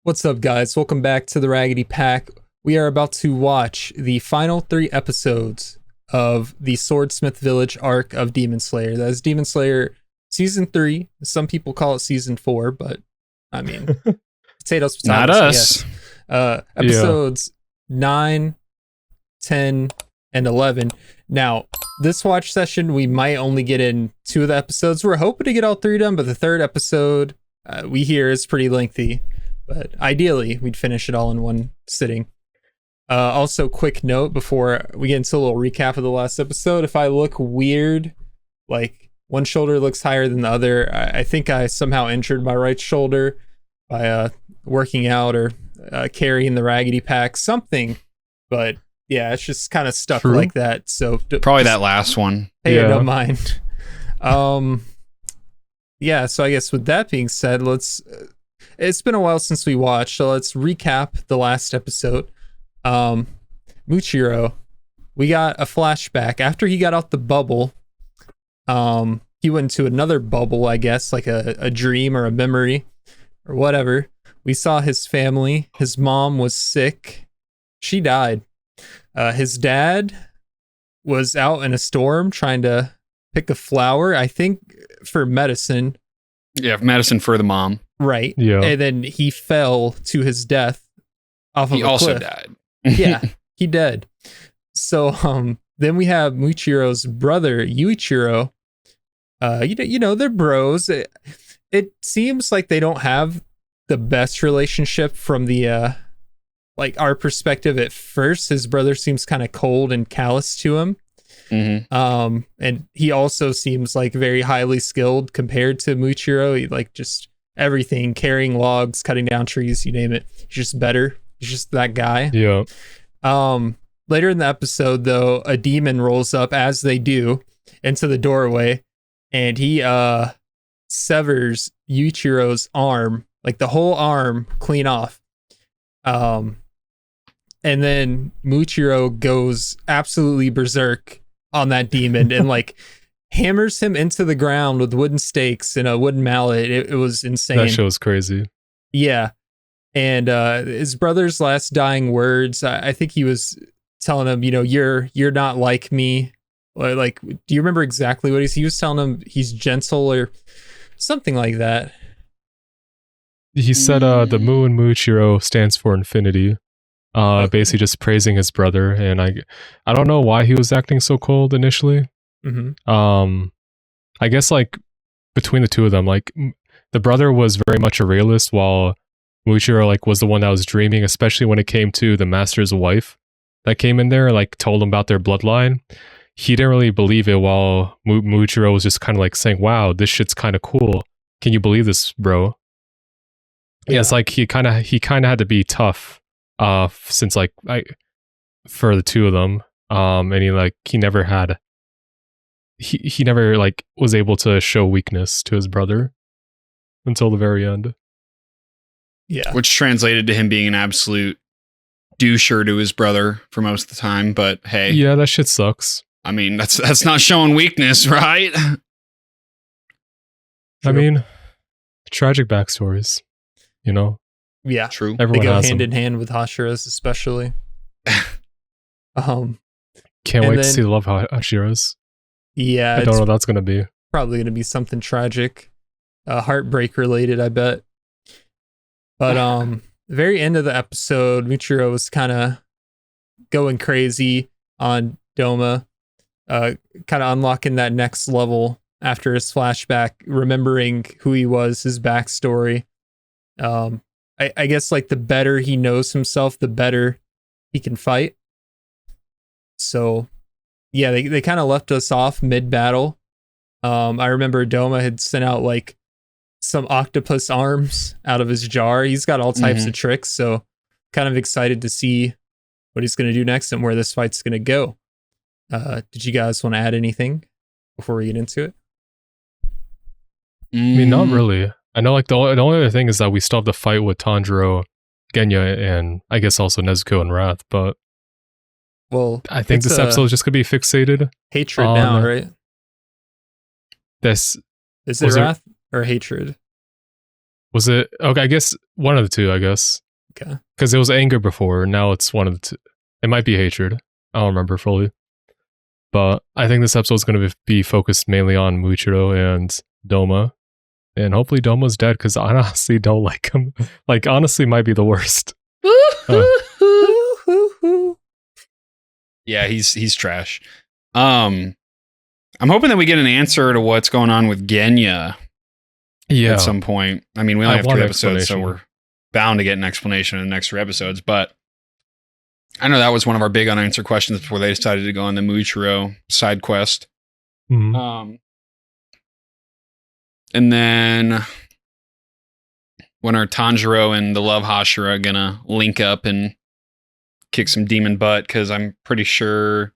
What's up, guys? Welcome back to the Raggedy Pack. We are about to watch the final 3 episodes of the Swordsmith Village arc of Demon Slayer. That is Demon Slayer Season 3. Some people call it Season 4, but I mean, potatoes, Not us. Episodes 9, 10, and 11. Now, this watch session, we might only get in 2 of the episodes. We're hoping to get all 3 done, but the 3rd episode, we hear is pretty lengthy. But ideally, we'd finish it all in one sitting. Also, quick note before we get into a little recap of the last episode. If I look weird, like one shoulder looks higher than the other, I think I somehow injured my right shoulder by working out or carrying the Raggedy Pack, something. But yeah, it's just kind of stuck like that. So probably that last one. Hey, don't mind. Yeah, so I guess with that being said, it's been a while since we watched, so let's recap the last episode. Muichiro, we got a flashback. After he got out the bubble, he went into another bubble, I guess, like a dream or a memory or whatever. We saw his family. His mom was sick. She died. His dad was out in a storm trying to pick a flower, I think, for medicine. Yeah, medicine for the mom. Right. Yeah. And then he fell to his death off of a cliff. He also died. Yeah, he did. So then we have Muichiro's brother, Yuichiro. You know, they're bros. It seems like they don't have the best relationship from the like our perspective at first. His brother seems kind of cold and callous to him. Mm-hmm. And he also seems like very highly skilled compared to Muichiro. He like just everything, carrying logs, cutting down trees, you name it. He's just better. He's just that guy. Yeah. Later in the episode, though, a demon rolls up, as they do, into the doorway, and he severs Yuichiro's arm, like the whole arm, clean off. And then Muichiro goes absolutely berserk on that demon and like hammers him into the ground with wooden stakes and a wooden mallet. It was insane. That show was crazy. Yeah. And his brother's last dying words, I think he was telling him, you know, you're not like me. Like, do you remember exactly what he was telling him? He's gentle or something like that. He said the Mu in Muichiro stands for infinity. Basically just praising his brother, and I don't know why he was acting so cold initially. Mm-hmm. I guess like between the two of them, like the brother was very much a realist, while Muichiro like was the one that was dreaming, especially when it came to the master's wife that came in there and like told him about their bloodline. He didn't really believe it, while Muichiro was just kind of like saying, "Wow, this shit's kind of cool. Can you believe this, bro?" Yeah, it's like he kind of had to be tough. Since like for the two of them, and he never had, he never like was able to show weakness to his brother until the very end. Yeah, which translated to him being an absolute doucher to his brother for most of the time. But hey, yeah, that shit sucks. I mean, that's not showing weakness, right? I mean, tragic backstories, you know. Yeah, true. Everyone they go hand in hand with Hashira's, especially. Can't wait to see the love Hashira's. Yeah, I don't know what that's gonna be. Probably gonna be something tragic, heartbreak related, I bet. But the very end of the episode, Muichiro was kind of going crazy on Doma, kind of unlocking that next level after his flashback, remembering who he was, his backstory. I guess like the better he knows himself, the better he can fight. So yeah, they kind of left us off mid-battle. I remember Doma had sent out like some octopus arms out of his jar. He's got all types of tricks, so kind of excited to see what he's going to do next and where this fight's going to go. Did you guys want to add anything before we get into it? I mean, not really. I know, like, the only other thing is that we still have the fight with Tanjiro, Genya, and I guess also Nezuko and Wrath, but well, I think this episode is just going to be fixated. Hatred now, right? This Is it Wrath or Hatred? Was it? Okay, I guess one of the two, I guess. Okay. Because it was anger before, now it's one of the two. It might be hatred. I don't remember fully. But I think this episode's going to be focused mainly on Muichiro and Doma. And hopefully Doma's dead, because I honestly don't like him. Like, honestly, might be the worst. Yeah, he's trash. I'm hoping that we get an answer to what's going on with Genya at some point. I mean, we only have 2 episodes, so we're bound to get an explanation in the next 3 episodes. But I know that was one of our big unanswered questions before they decided to go on the Muichiro side quest. Mm-hmm. And then when are Tanjiro and the Love Hashira gonna link up and kick some demon butt? Because I'm pretty sure...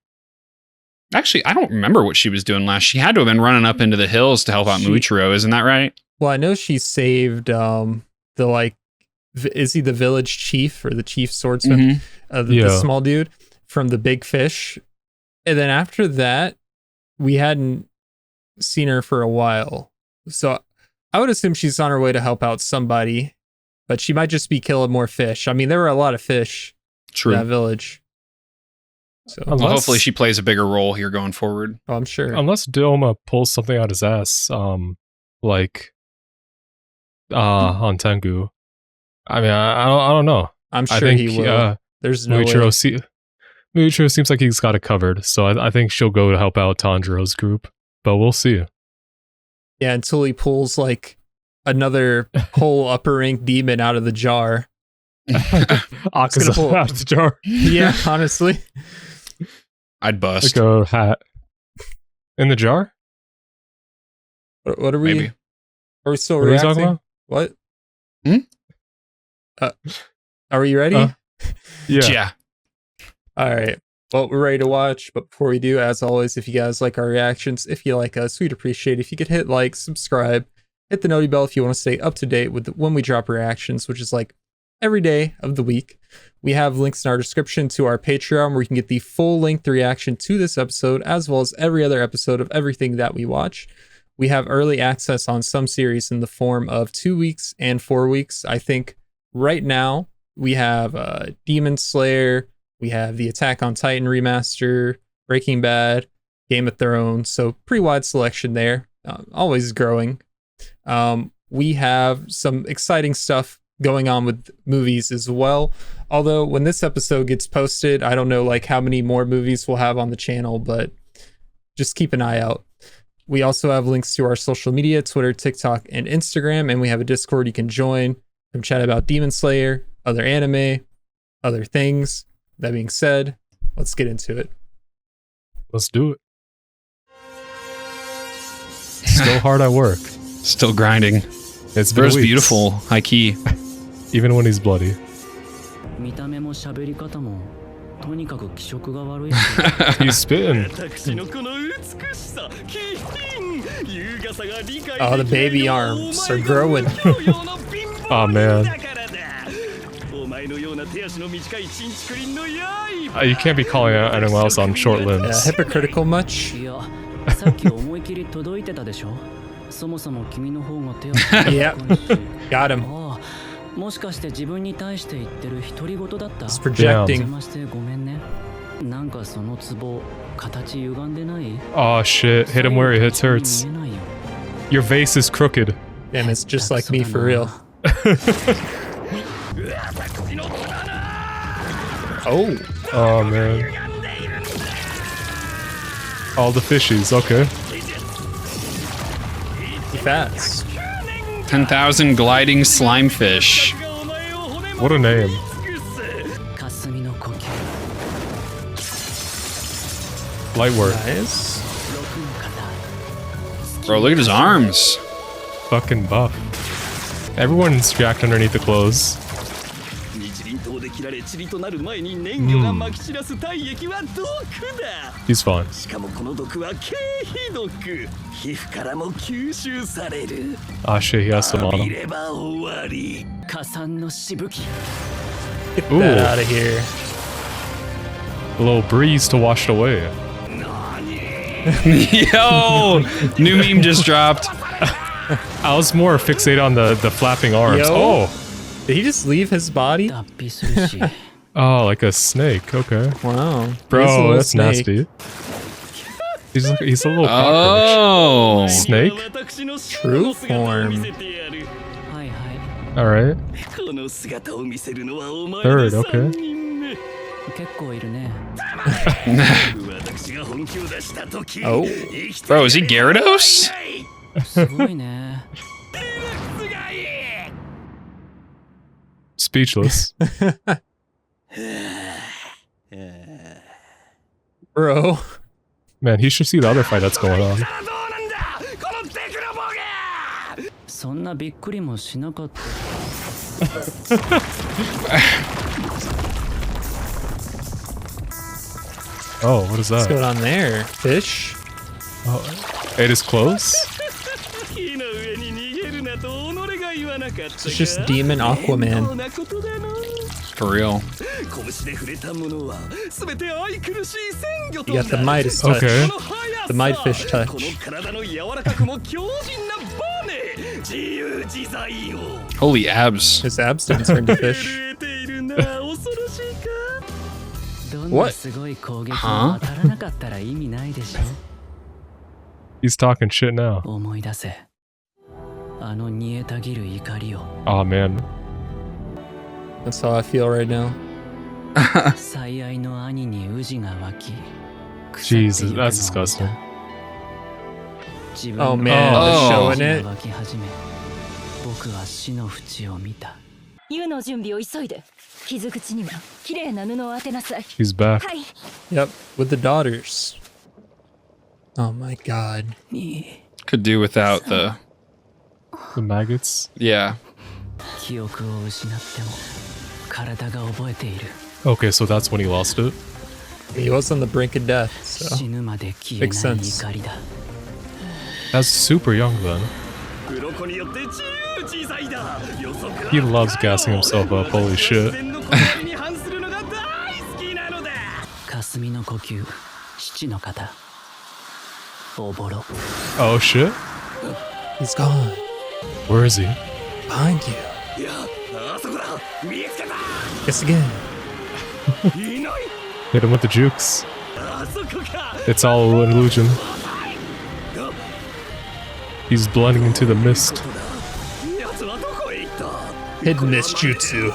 Actually, I don't remember what she was doing last. She had to have been running up into the hills to help out Muichiro, isn't that right? Well, I know she saved is he the village chief or the chief swordsman? The small dude from the big fish. And then after that, we hadn't seen her for a while. So I would assume she's on her way to help out somebody, but she might just be killing more fish. I mean, there were a lot of fish in that village. So well, hopefully she plays a bigger role here going forward. Oh, I'm sure. Unless Doma pulls something out his ass, like on Tengu. I mean, I don't know. I'm sure he will. There's no Muichiro Muichiro seems like he's got it covered, so I think she'll go to help out Tanjiro's group, but we'll see. Yeah, until he pulls like another whole upper rank demon out of the jar. Akaza out of the jar. Yeah, honestly. I'd bust. Like a hat. In the jar? What are we? Maybe. Are we still what reacting? Are we talking about? What? Are we ready? Yeah. All right. Well, we're ready to watch, but before we do, as always, if you guys like our reactions, if you like us, we'd appreciate if you could hit like, subscribe, hit the noti bell if you want to stay up to date with when we drop reactions, which is like every day of the week. We have links in our description to our Patreon where you can get the full-length reaction to this episode, as well as every other episode of everything that we watch. We have early access on some series in the form of 2 weeks and 4 weeks. I think right now we have Demon Slayer, we have the Attack on Titan remaster, Breaking Bad, Game of Thrones, so pretty wide selection there, always growing. We have some exciting stuff going on with movies as well, although when this episode gets posted, I don't know like how many more movies we'll have on the channel, but just keep an eye out. We also have links to our social media, Twitter, TikTok, and Instagram, and we have a Discord you can join and chat about Demon Slayer, other anime, other things. That being said, let's get into it. Let's do it. Still hard at work. Still grinding. It's Bro's beautiful, high key. Even when he's bloody. He's spitting. Oh, the baby arms are growing. Oh man. You can't be calling out anyone else on short limbs. Yeah, hypocritical much? Yeah. Got him. It's projecting. Oh shit, hit him where it hurts. Your vase is crooked. Damn, it's just like me for real. Oh man. All the fishies, okay. Fast. 10,000 gliding slime fish. What a name. Light work. Nice. Bro, look at his arms. Fucking buff. Everyone's jacked underneath the clothes. He's fine. Ah shit, he has some on him. Get that out of here. A little breeze to wash it away. Yo! New meme just dropped. I was more fixated on the flapping arms. Yo. Oh! Did he just leave his body? Oh, like a snake. Okay. Wow. Bro, that's nasty. He's a little cockroach. Oh. Snake? True form. Alright. Third, okay. Oh. Bro, is he Gyarados? Speechless. Bro. Man, he should see the other fight that's going on. Oh, what is that? What's going on there? Fish? Oh, it is close? It's just Demon Aquaman. For real. You got the Midas touch. Okay. The Might Fish touch. Holy abs. His abs didn't turn to fish. What? Huh? He's talking shit now. Oh man. That's how I feel right now. Jesus, that's disgusting. Oh man, Oh. showing it. He's back. Yep, with the daughters. Oh my god. Could do without the... The maggots. Yeah. Okay, so that's when he lost it. He was on the brink of death, so makes sense. That's super young then. He loves gassing himself up, holy shit. Oh shit? He's gone. Where is he? Behind you. Guess again. Hit him with the jukes. It's all an illusion. He's blending into the mist. Hidden mist jutsu.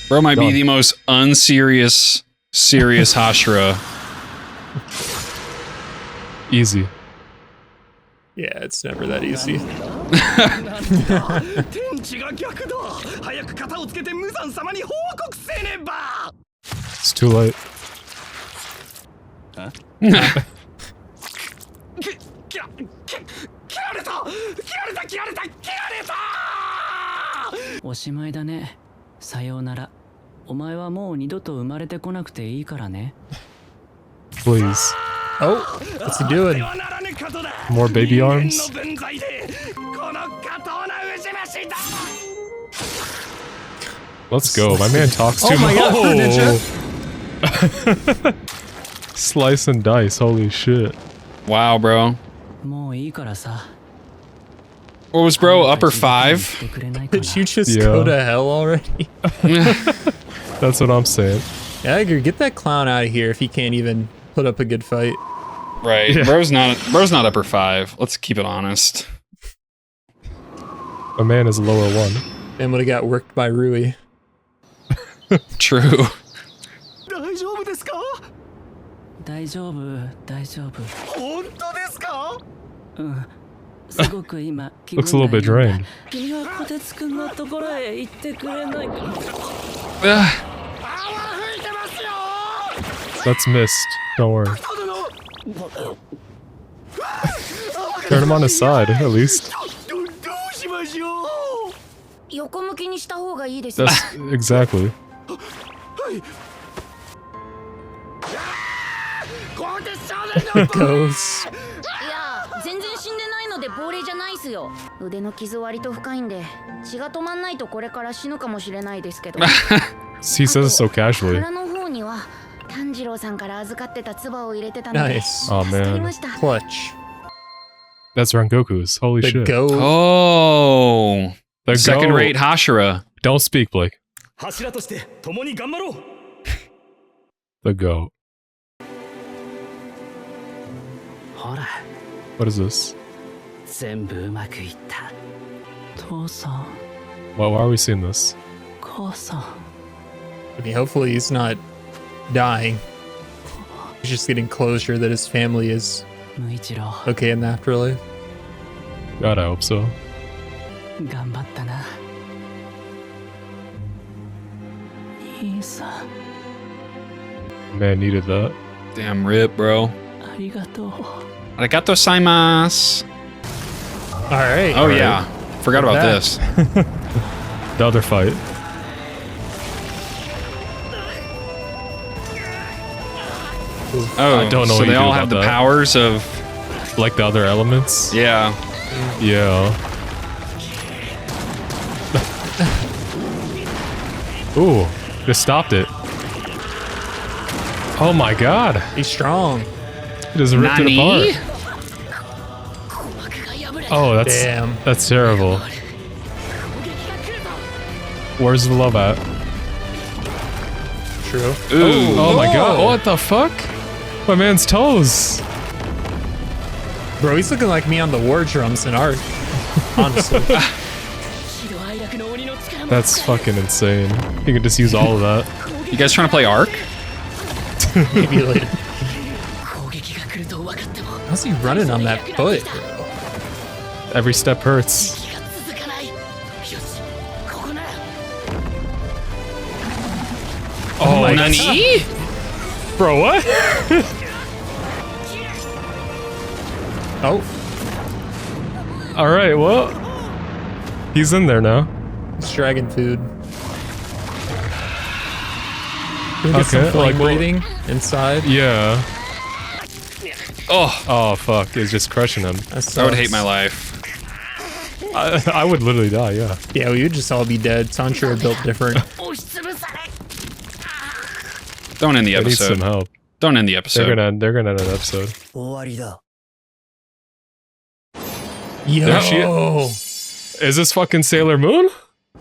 Bro might be Done. the most unserious, serious Hashira. Easy. Yeah, it's never that easy. It's too late. Please. Oh, what's he doing? More baby arms? Let's go. My man talks too Oh my much. god, Ninja. Slice and dice, holy shit. Wow, bro. What was bro, upper 5? Did you just Yeah. go to hell already? That's what I'm saying. Yeah, I agree. Get that clown out of here if he can't even put up a good fight. Right. Yeah. Bro's not upper 5. Let's keep it honest. My man is lower 1. And would have got worked by Rui. True. Looks a little bit drained. That's missed. Don't worry. Turn him on his side, at least. That's exactly. Goes. He says it so casually. Nice. Oh man. Clutch. That's Rengoku's. Holy The shit. goat. Oh. The Second goat. rate Hashira. Don't speak, Blake. The goat. What is this? Why are we seeing this? I mean, hopefully he's not dying. He's just getting closure that his family is okay in the afterlife. God, I hope so. Man, needed that. Damn rip, bro. Arigato gozaimasu. All right. Oh, yeah. Forgot about that. this. The other fight. Oh, I don't know so what you they do all about have the that. powers of... Like the other elements? Yeah. Yeah. Ooh, just stopped it. Oh my god. He's strong. He just ripped it Nani? apart. Oh, Damn. that's terrible. Where's the love at? True. Ooh. Oh my god, what the fuck? My man's toes. Bro, he's looking like me on the war drums in Arc. Honestly. That's fucking insane. You can just use all of that. You guys trying to play Ark? Maybe later. How's he running on that foot, bro? Every step hurts. Oh my Nani? Bro, what? Oh, Alright, well. He's in there now. it's dragon food. Can we get some Okay, flame like, well- breathing inside? Yeah. Oh, Oh fuck, it's just crushing him. That I would hate sucks. my life. I would literally die, yeah. Yeah, we would just all be dead. Sancho built different. Don't end the I need some episode. help. Don't end the episode. They're gonna end an episode. There she Yo! Is this fucking Sailor Moon?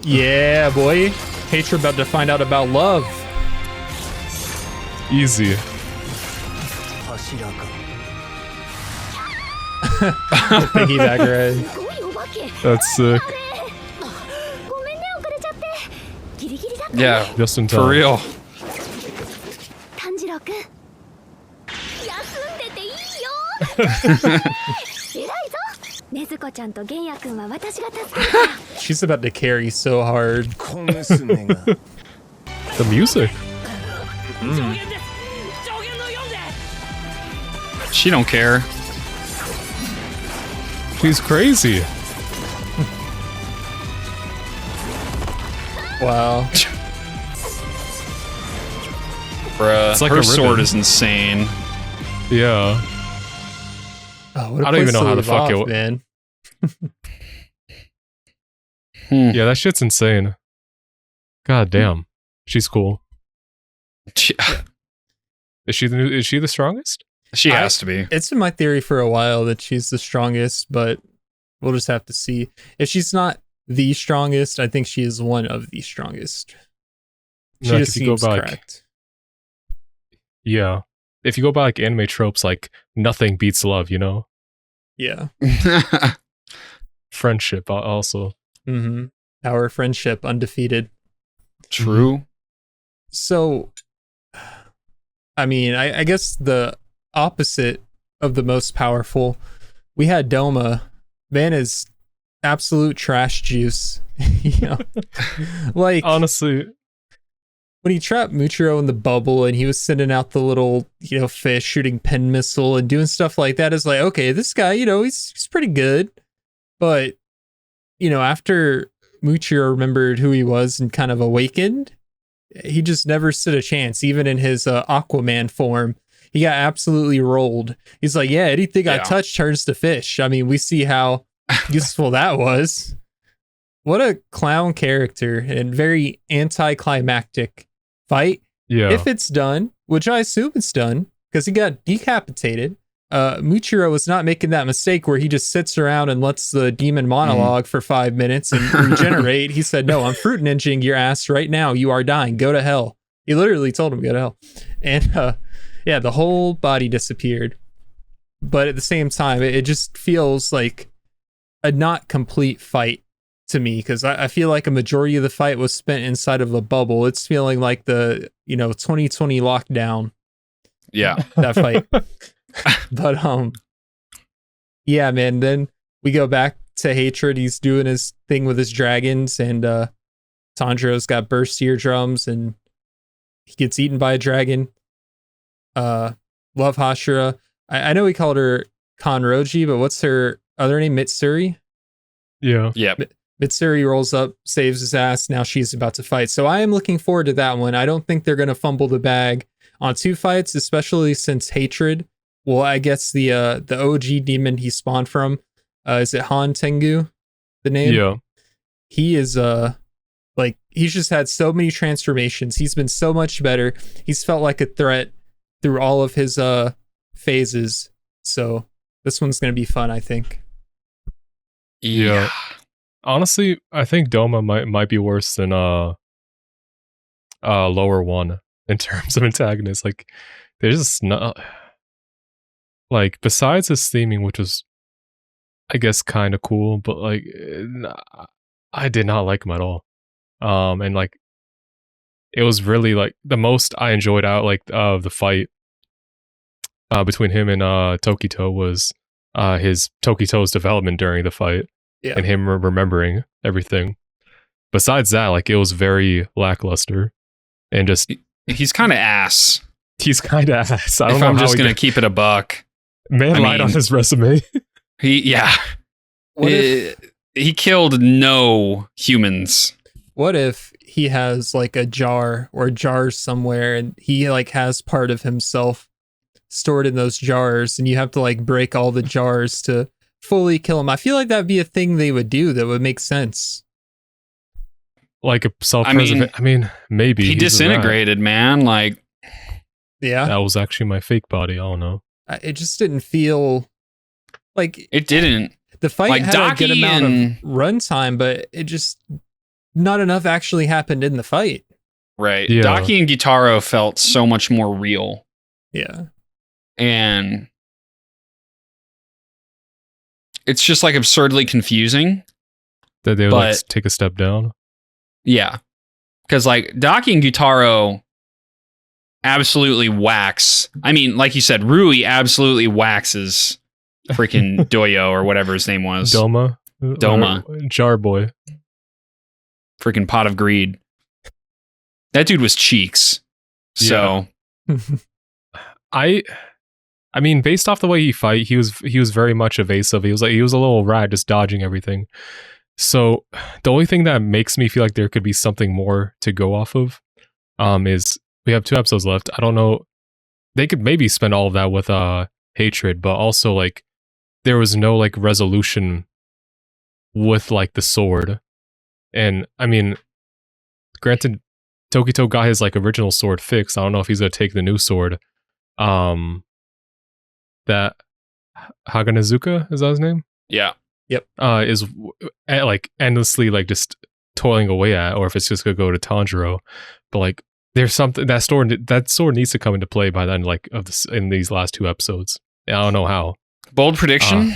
Yeah, boy. Hatred about to find out about love. Easy. Piggyback ride. That's sick. Yeah, Just in time. for real. She's about to carry so hard. The music. She don't care. She's crazy. Wow. Bruh, It's like her a sword ribbon. is insane. Yeah. Oh, what a I don't even place know how to live fuck off, it. man. Yeah, that shit's insane. God damn. She's cool. She, Is she the strongest? she has to be. It's been my theory for a while that she's the strongest, but we'll just have to see. If she's not the strongest, I think she is one of the strongest. She Like, just if you go seems by, correct. Yeah. If you go by like anime tropes, like nothing beats love, you know? Yeah. Friendship also. Mm-hmm. Our friendship undefeated. True. So, I mean, I guess the opposite of the most powerful, we had Doma. Man is absolute trash juice. You know, like Honestly, when he trapped Muichiro in the bubble and he was sending out the little, fish shooting pen missile and doing stuff like that, is like, okay, this guy, he's pretty good. But, after Muichiro remembered who he was and kind of awakened, he just never stood a chance. Even in his Aquaman form, he got absolutely rolled. He's like, yeah, anything I Yeah. touch turns to fish. I mean, we see how useful that was. What a clown character and very anticlimactic fight. Yeah. If it's done, which I assume it's done, because he got decapitated. Muichiro was not making that mistake where he just sits around and lets the demon monologue for 5 minutes and regenerate. He said, no, I'm fruit ninjing your ass right now. You are dying. Go to hell. He literally told him, go to hell. And yeah, the whole body disappeared. But at the same time, it just feels like a not complete fight to me, because I feel like a majority of the fight was spent inside of a bubble. It's feeling like the 2020 lockdown. Yeah, that fight. But yeah, man. Then we go back to Hatred. He's doing his thing with his dragons, and Tanjiro's got burst eardrums, and he gets eaten by a dragon. Love Hashira. I know we called her Kanroji, but what's her other name? Mitsuri? Yeah. Yep. Mitsuri rolls up, saves his ass. Now she's about to fight. So I am looking forward to that one. I don't think they're going to fumble the bag on 2 fights, especially since Hatred. Well, I guess the OG demon he spawned from, is it Han Tengu, the name? Yeah. He is he's just had so many transformations. He's been so much better. He's felt like a threat through all of his phases. So this one's going to be fun, I think. Yeah. Honestly, I think Doma might be worse than lower one in terms of antagonists. Like, they're just not, like, besides his theming, which was, I guess, kind of cool, but like, I did not like him at all. And like, it was really like the most I enjoyed out like of the fight between him and Tokito was his Tokito's development during the fight. Yeah. And him remembering everything. Besides that, like, it was very lackluster, and just he's kind of ass. He's kind of ass. I don't know. I'm just gonna keep it a buck. Man lied on his resume. He killed no humans. What if he has like a jar or jars somewhere, and he like has part of himself stored in those jars, and you have to like break all the jars to fully kill him? I feel like that'd be a thing they would do that would make sense. Like a self-preservation. I mean, maybe he disintegrated, man. Like, yeah, that was actually my fake body. I don't know. It just didn't feel like it didn't. The fight like had Daki a good amount of runtime, but it just not enough actually happened in the fight. Right. Yeah. Daki and Gitaro felt so much more real. Yeah. And it's just like absurdly confusing that they would like take a step down. Yeah. Because like Daki and Gitaro absolutely wax. I mean, like you said, Rui absolutely waxes freaking Doyo or whatever his name was. Doma. Jar Boy. Freaking pot of greed. That dude was cheeks. So yeah. I mean, based off the way he fight, he was very much evasive. He was a little rat, just dodging everything. So the only thing that makes me feel like there could be something more to go off of, is we have 2 episodes left. I don't know. They could maybe spend all of that with Hatred, but also like there was no like resolution with like the sword. And I mean, granted, Tokito got his like original sword fixed. I don't know if he's gonna take the new sword. That Haganazuka, is that his name? Yeah. Yep. Is like endlessly like just toiling away at, or if it's just gonna go to Tanjiro. But like there's something that sword needs to come into play by then, like in these last 2 episodes. I don't know how. Bold prediction.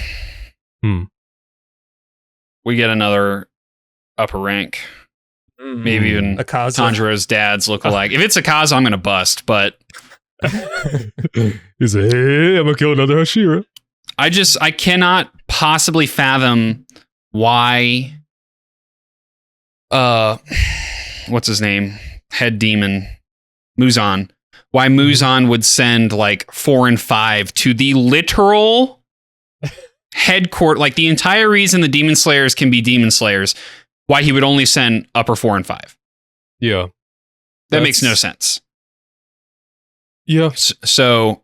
We get another upper rank. Maybe even Akaza. Tanjiro's dad's lookalike. If it's Akaza, I'm gonna bust, but he's like, hey, I'm gonna kill another Hashira. I cannot possibly fathom why what's his name? Head demon. Muzan. Why Muzan would send like 4 and 5 to the literal headquarters, like the entire reason the Demon Slayers can be Demon Slayers, why he would only send upper 4 and 5. Yeah. That makes no sense. Yeah. So,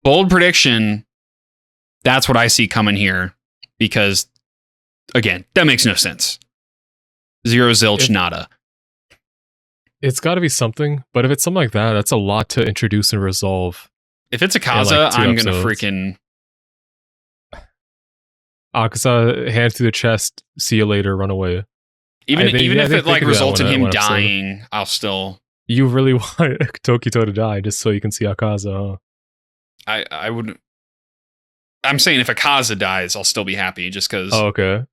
bold prediction, that's what I see coming here, because again, that makes no sense. Zero, zilch, nada. It's got to be something, but if it's something like that, that's a lot to introduce and resolve. If it's Akaza, I'm going to freaking... Akaza, hand through the chest, see you later, run away. Even if it like results in him dying, I'll still... You really want Tokito to die just so you can see Akaza, huh? I would... I'm saying if Akaza dies, I'll still be happy just because... Oh, okay.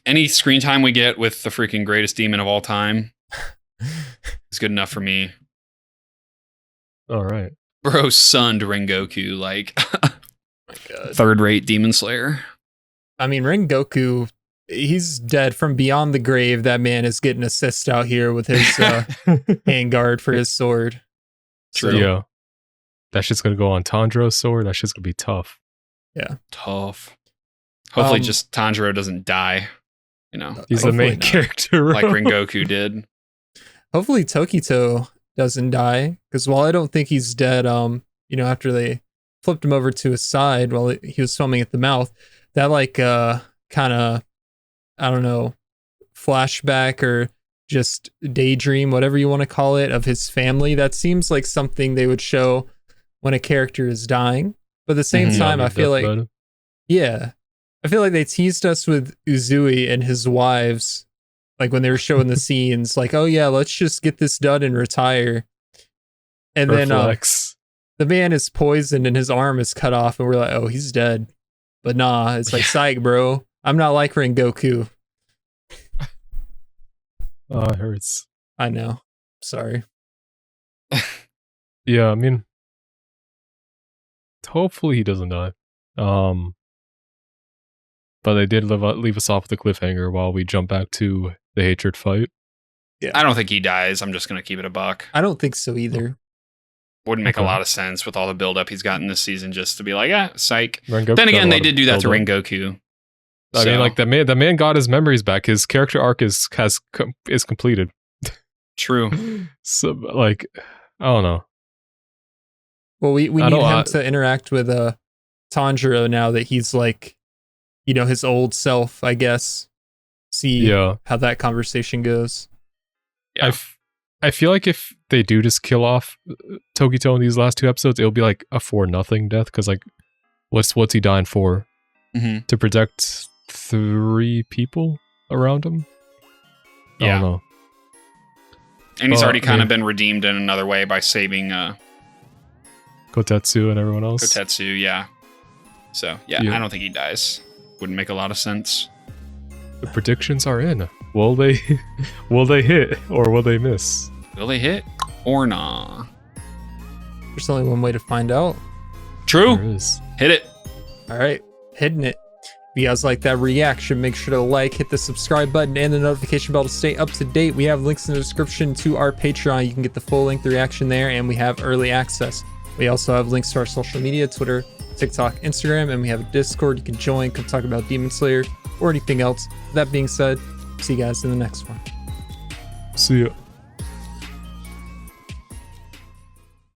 Any screen time we get with the freaking greatest demon of all time is good enough for me. All right. Bro sunned Rengoku like my God. Third-rate demon slayer. I mean, Rengoku, he's dead from beyond the grave. That man is getting assist out here with his handguard for his sword. True. So, yeah. That shit's going to go on Tanjiro's sword. That shit's going to be tough. Yeah. Tough. Hopefully just Tanjiro doesn't die. You know, he's the main character. Like Rengoku did. Hopefully Tokito doesn't die. Because while I don't think he's dead, after they flipped him over to his side while he was swimming at the mouth, that kind of, I don't know, flashback or just daydream, whatever you want to call it, of his family, that seems like something they would show when a character is dying. But at the same time, I feel like, I feel like they teased us with Uzui and his wives, like when they were showing the scenes, like, oh yeah, let's just get this done and retire. And then the man is poisoned and his arm is cut off, and we're like, oh, he's dead. But nah, it's like, psych, bro. I'm not like Rengoku. Oh, it hurts. I know. Sorry. Yeah, I mean, hopefully he doesn't die. But they did leave us off with a cliffhanger while we jump back to the hatred fight. Yeah, I don't think he dies. I'm just going to keep it a buck. I don't think so either. Wouldn't make a lot of sense with all the buildup he's gotten this season just to be like, psych. Rengoku, then again, they did do that to Rengoku. I mean, like the man got his memories back. His character arc is completed. True. So, like, I don't know. Well, we need him to interact with Tanjiro now that he's like, his old self, I guess. See how that conversation goes. Yeah. I feel like if they do just kill off Tokito in these last two episodes, it'll be like a 4-0 death. Because like, what's he dying for? Mm-hmm. To protect 3 people around him? Yeah. I don't know. And he's already kind of been redeemed in another way by saving Kotetsu and everyone else. Kotetsu, yeah. So, yeah, I don't think he dies. Wouldn't make a lot of sense. The predictions are in. Will they hit or will they miss? Will they hit or nah? There's only one way to find out. True. There is. Hit it. All right, hitting it. If you guys like that reaction, make sure to like, hit the subscribe button, and the notification bell to stay up to date. We have links in the description to our Patreon. You can get the full-length reaction there, and we have early access. We also have links to our social media, Twitter, TikTok, Instagram, and we have a Discord. You can join, come talk about Demon Slayer or anything else. That being said, see you guys in the next one. See ya.